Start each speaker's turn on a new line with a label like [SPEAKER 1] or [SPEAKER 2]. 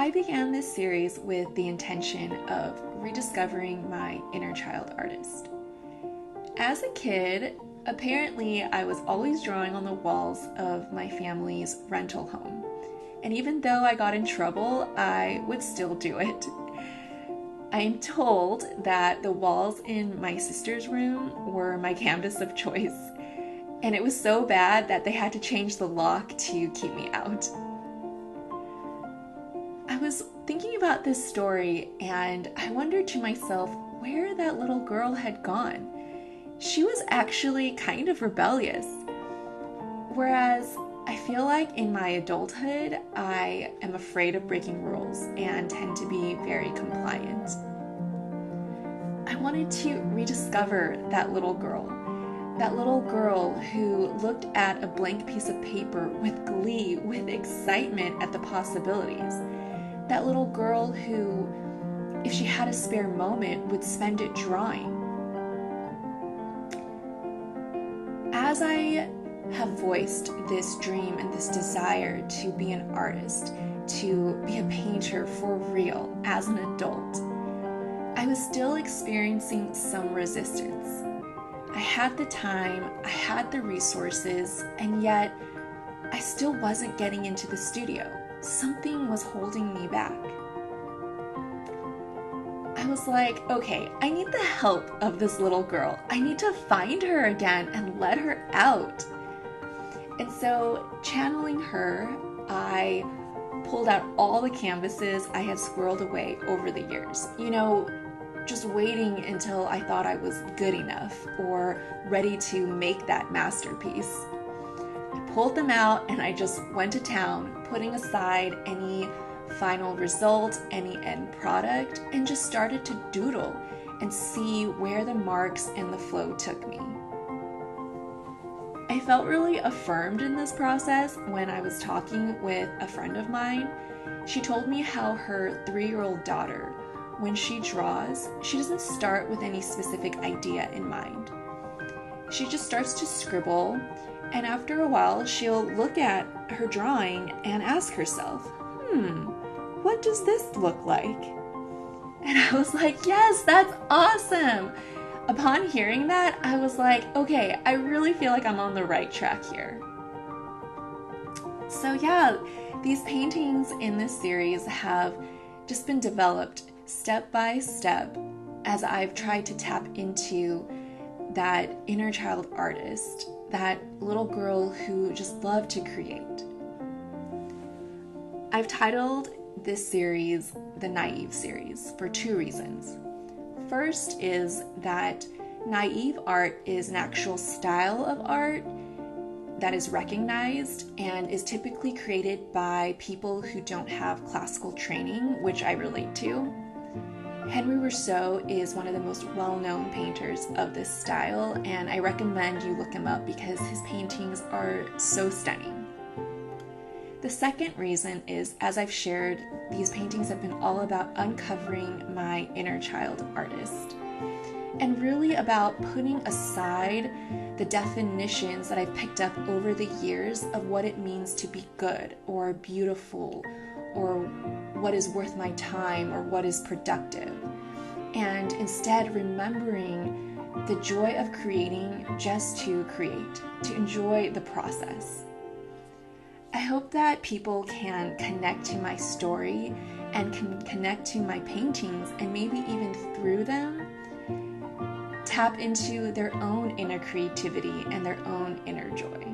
[SPEAKER 1] I began this series with the intention of rediscovering my inner child artist. As a kid, apparently I was always drawing on the walls of my family's rental home. And even though I got in trouble, I would still do it. I am told that the walls in my sister's room were my canvas of choice, and it was so bad that they had to change the lock to keep me out. I was thinking about this story, and I wondered to myself where that little girl had gone. She was actually kind of rebellious, whereas I feel like in my adulthood, I am afraid of breaking rules and tend to be very compliant. I wanted to rediscover that little girl who looked at a blank piece of paper with glee, with excitement at the possibilities. That little girl who, if she had a spare moment, would spend it drawing. As I have voiced this dream and this desire to be an artist, to be a painter for real as an adult, I was still experiencing some resistance. I had the time, I had the resources, and yet I still wasn't getting into the studio. Something was holding me back. I was like, okay, I need the help of this little girl. I need to find her again and let her out. And so, channeling her, I pulled out all the canvases I had squirreled away over the years. Just waiting until I thought I was good enough or ready to make that masterpiece. I pulled them out and I just went to town, putting aside any final result, any end product, and just started to doodle and see where the marks and the flow took me. I felt really affirmed in this process when I was talking with a friend of mine. She told me how her 3-year-old daughter, when she draws, she doesn't start with any specific idea in mind. She just starts to scribble, and after a while, she'll look at her drawing and ask herself, what does this look like? And I was like, yes, that's awesome! Upon hearing that, I was like, okay, I really feel like I'm on the right track here. So yeah, these paintings in this series have just been developed step by step as I've tried to tap into that inner child artist, that little girl who just loved to create. I've titled this series the Naive series for 2 reasons. First is that naive art is an actual style of art that is recognized and is typically created by people who don't have classical training, which I relate to. Henry Rousseau is one of the most well-known painters of this style, and I recommend you look him up because his paintings are so stunning. The second reason is, as I've shared, these paintings have been all about uncovering my inner child artist, and really about putting aside the definitions that I've picked up over the years of what it means to be good or beautiful or what is worth my time or what is productive, and instead remembering the joy of creating just to create, to enjoy the process. I hope that people can connect to my story and can connect to my paintings, and maybe even through them tap into their own inner creativity and their own inner joy.